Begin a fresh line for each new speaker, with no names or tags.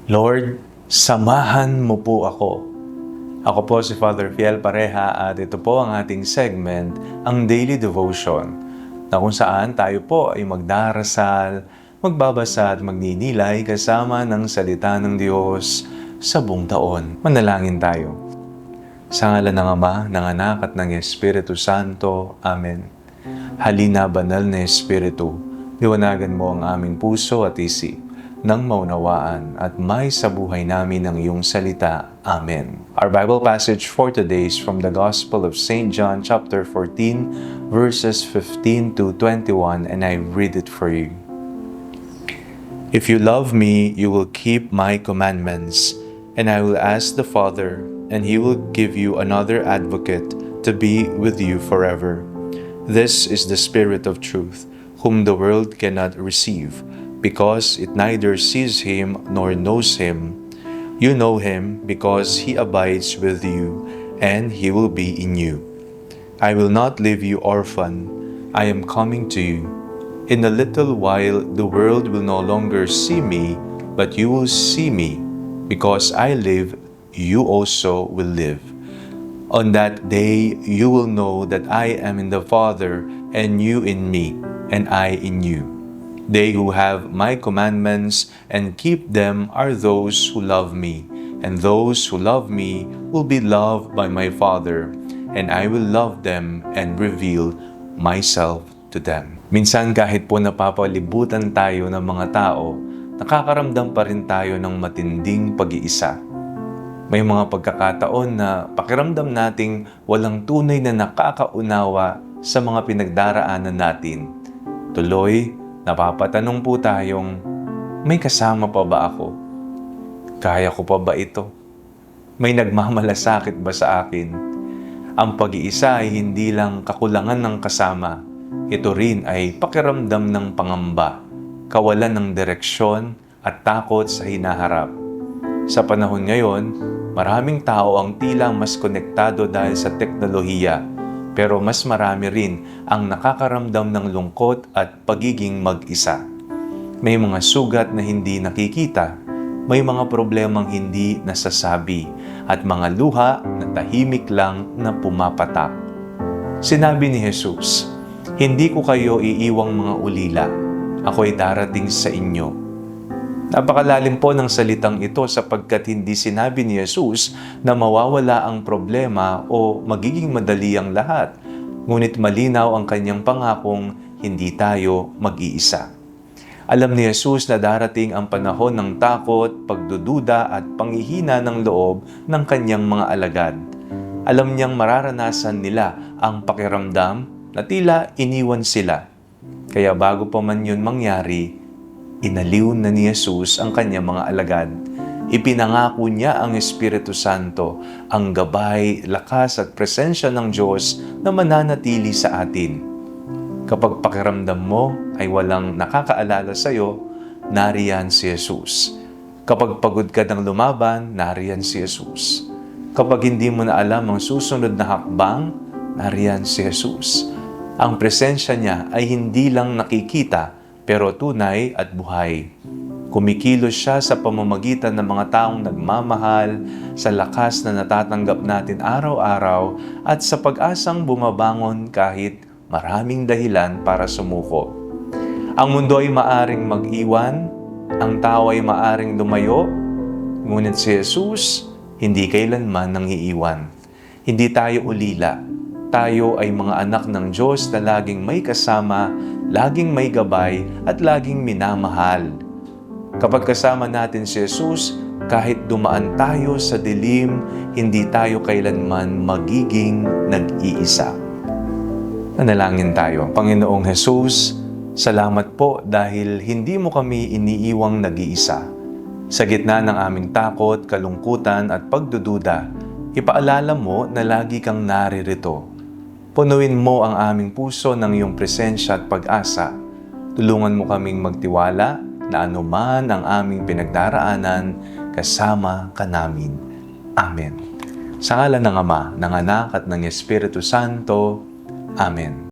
Lord, samahan mo po ako. Ako po si Father Fiel Pareha at ito po ang ating segment, ang Daily Devotion, na kung saan tayo po ay magdarasal, magbabasa at magninilay kasama ng salita ng Diyos sa buong taon. Manalangin tayo. Sa ngalan ng Ama, ng Anak at ng Espiritu Santo. Amen. Halina, banal na Espiritu, liwanagan mo ang aming puso at isip nang maunawaan at may sa buhay namin ang iyong salita. Amen. Our Bible passage for today is from the Gospel of St. John chapter 14, verses 15 to 21, and I read it for you. If you love me, you will keep my commandments, and I will ask the Father, and he will give you another advocate to be with you forever. This is the Spirit of truth, whom the world cannot receive, because it neither sees him nor knows him. You know him because he abides with you, and he will be in you. I will not leave you orphan. I am coming to you. In a little while the world will no longer see me, but you will see me. Because I live, you also will live. On that day you will know that I am in the Father, and you in me, and I in you. They who have my commandments and keep them are those who love me, and those who love me will be loved by my Father, and I will love them and reveal myself to them. Minsan kahit po napapalibutan tayo ng mga tao, nakakaramdam pa rin tayo ng matinding pag-iisa. May mga pagkakataon na pakiramdam nating walang tunay na nakakaunawa sa mga pinagdaraanan natin. Tuloy, napapatanong po tayong, may kasama pa ba ako? Kaya ko pa ba ito? May nagmamalasakit ba sa akin? Ang pag-iisa ay hindi lang kakulangan ng kasama. Ito rin ay pakiramdam ng pangamba, kawalan ng direksyon at takot sa hinaharap. Sa panahon ngayon, maraming tao ang tila mas konektado dahil sa teknolohiya, pero mas marami rin ang nakakaramdam ng lungkot at pagiging mag-isa. May mga sugat na hindi nakikita, may mga problemang hindi nasasabi, at mga luha na tahimik lang na pumapatak. Sinabi ni Jesus, "Hindi ko kayo iiwang mga ulila, ako'y darating sa inyo." Napakalalim po ng salitang ito sapagkat hindi sinabi ni Jesus na mawawala ang problema o magiging madali ang lahat. Ngunit malinaw ang kanyang pangakong hindi tayo mag-iisa. Alam ni Jesus na darating ang panahon ng takot, pagdududa at panghihina ng loob ng kanyang mga alagad. Alam niyang mararanasan nila ang pakiramdam na tila iniwan sila. Kaya bago pa man yun mangyari, inaliw na ni Jesus ang kanyang mga alagad. Ipinangako niya ang Espiritu Santo, ang gabay, lakas at presensya ng Diyos na mananatili sa atin. Kapag pakiramdam mo ay walang nakakaalala sa iyo, nariyan si Jesus. Kapag pagod ka ng lumaban, nariyan si Jesus. Kapag hindi mo na alam ang susunod na hakbang, nariyan si Jesus. Ang presensya niya ay hindi lang nakikita, pero tunay at buhay. Kumikilos siya sa pamamagitan ng mga taong nagmamahal, sa lakas na natatanggap natin araw-araw, at sa pag-asang bumabangon kahit maraming dahilan para sumuko. Ang mundo ay maaring mag-iwan, ang tao ay maaring lumayo, ngunit si Jesus hindi kailanman nangiiwan. Hindi tayo ulila. Tayo ay mga anak ng Diyos na laging may kasama, laging may gabay, at laging minamahal. Kapag kasama natin si Jesus, kahit dumaan tayo sa dilim, hindi tayo kailanman magiging nag-iisa. Nanalangin tayo. Panginoong Jesus, salamat po dahil hindi mo kami iniiwang nag-iisa. Sa gitna ng aming takot, kalungkutan at pagdududa, ipaalala mo na lagi kang naririto. Punuin mo ang aming puso ng iyong presensya at pag-asa. Tulungan mo kaming magtiwala na anuman ang aming pinagdaraanan, kasama ka namin. Amen. Sa ngalan ng Ama, ng Anak at ng Espiritu Santo. Amen.